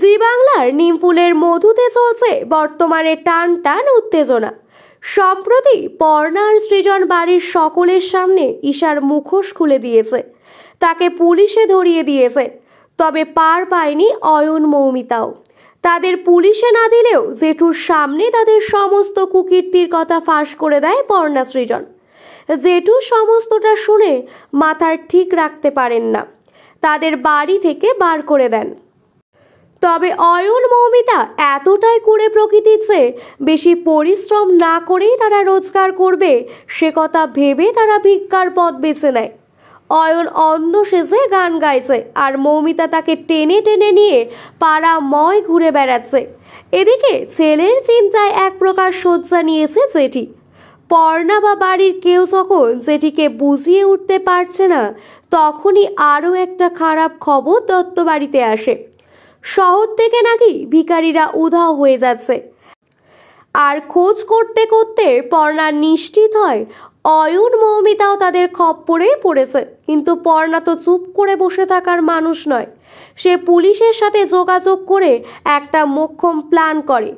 জি বাংলার নিমফুলের মধুতে চলছে বর্তমানে টান টান উত্তেজনা। সম্প্রতি পর্ণা আর সৃজন বাড়ির সকলের সামনে ঈশার মুখোশ খুলে দিয়েছে, তাকে পুলিশে ধরিয়ে দিয়েছে। তবে পার পায়নি অয়ন মৌমিতাও। তাদের পুলিশে না দিলেও জেঠুর সামনে তাদের সমস্ত কুকীর্তির কথা ফাঁস করে দেয় পর্ণা সৃজন। জেঠু সমস্তটা শুনে মাথার ঠিক রাখতে পারেন না, তাদের বাড়ি থেকে বার করে দেন। তবে অয়ন মৌমিতা এতটাই কুড়ে প্রকৃতির চেয়ে বেশি পরিশ্রম না করেই তারা রোজগার করবে সে কথা ভেবে তারা ভিক্ষার পথ বেছে নেয়। অয়ন অন্ধ সেজে গান গাইছে আর মৌমিতা তাকে টেনে টেনে নিয়ে পাড়াময় ঘুরে বেড়াচ্ছে। এদিকে ছেলের চিন্তায় এক প্রকার শয্যা নিয়েছে জেঠি। পর্ণা বা বাড়ির কেউ যখন জেঠিকে বুঝিয়ে উঠতে পারছে না, তখনই আরও একটা খারাপ খবর দত্ত বাড়িতে আসে। শহর থেকে নাকি ভিখারিরা উধাও হয়ে যাচ্ছে। আর খোঁজ করতে করতে পর্ণা নিশ্চিত হয় অয়ন মৌমিতাও তাদের খপ্পরেই পড়েছে। কিন্তু পর্ণা তো চুপ করে বসে থাকার মানুষ নয়। সে পুলিশের সাথে যোগাযোগ করে একটা মোক্ষম প্ল্যান করে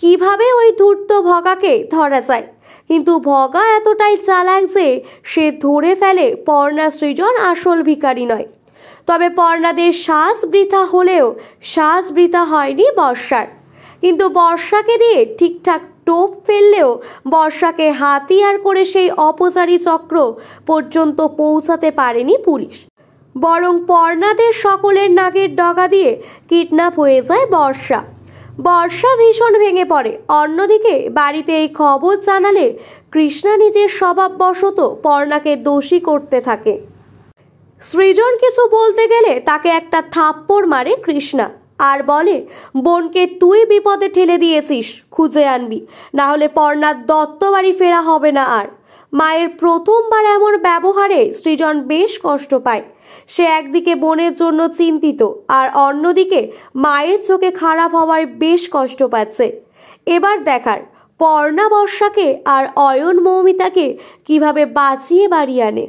কিভাবে ওই ধূর্ত ভগাকে ধরা যায়। কিন্তু ভগা এতটাই চালাক যে সে ধরে ফেলে পর্ণা সৃজন আসল ভিখারি নয়। তবে পর্ণাদের শ্বাস বৃথা হলেও শ্বাস বৃথা হয়নি বর্ষার। কিন্তু বর্ষাকে দিয়ে ঠিকঠাক টোপ ফেললেও বর্ষাকে হাতিয়ার করে সেই অপচারী চক্র পর্যন্ত পৌঁছাতে পারেনি পুলিশ। বরং পর্ণাদের সকলের নাকের ডগা দিয়ে কিডন্যাপ হয়ে যায় বর্ষা। বর্ষা ভীষণ ভেঙে পড়ে। অন্যদিকে বাড়িতে এই খবর জানালে কৃষ্ণা নিজের স্বভাববশত পর্ণাকে দোষী করতে থাকে। সৃজন কিছু বলতে গেলে তাকে একটা থাপ্পড় মারে কৃষ্ণা আর বলে, বোনকে তুই বিপদে ঠেলে দিয়েছিস, খুঁজে আনবি, না হলে পর্ণার দত্ত বাড়ি ফেরা হবে না আর। মায়ের প্রথমবার এমন ব্যবহারে সৃজন বেশ কষ্ট পায়। সে একদিকে বোনের জন্য চিন্তিত আর অন্যদিকে মায়ের চোখে খারাপ হওয়ার বেশ কষ্ট পাচ্ছে। এবার দেখার পর্ণা বর্ষাকে আর অয়ন মৌমিতাকে কিভাবে বাঁচিয়ে বাড়ি আনে।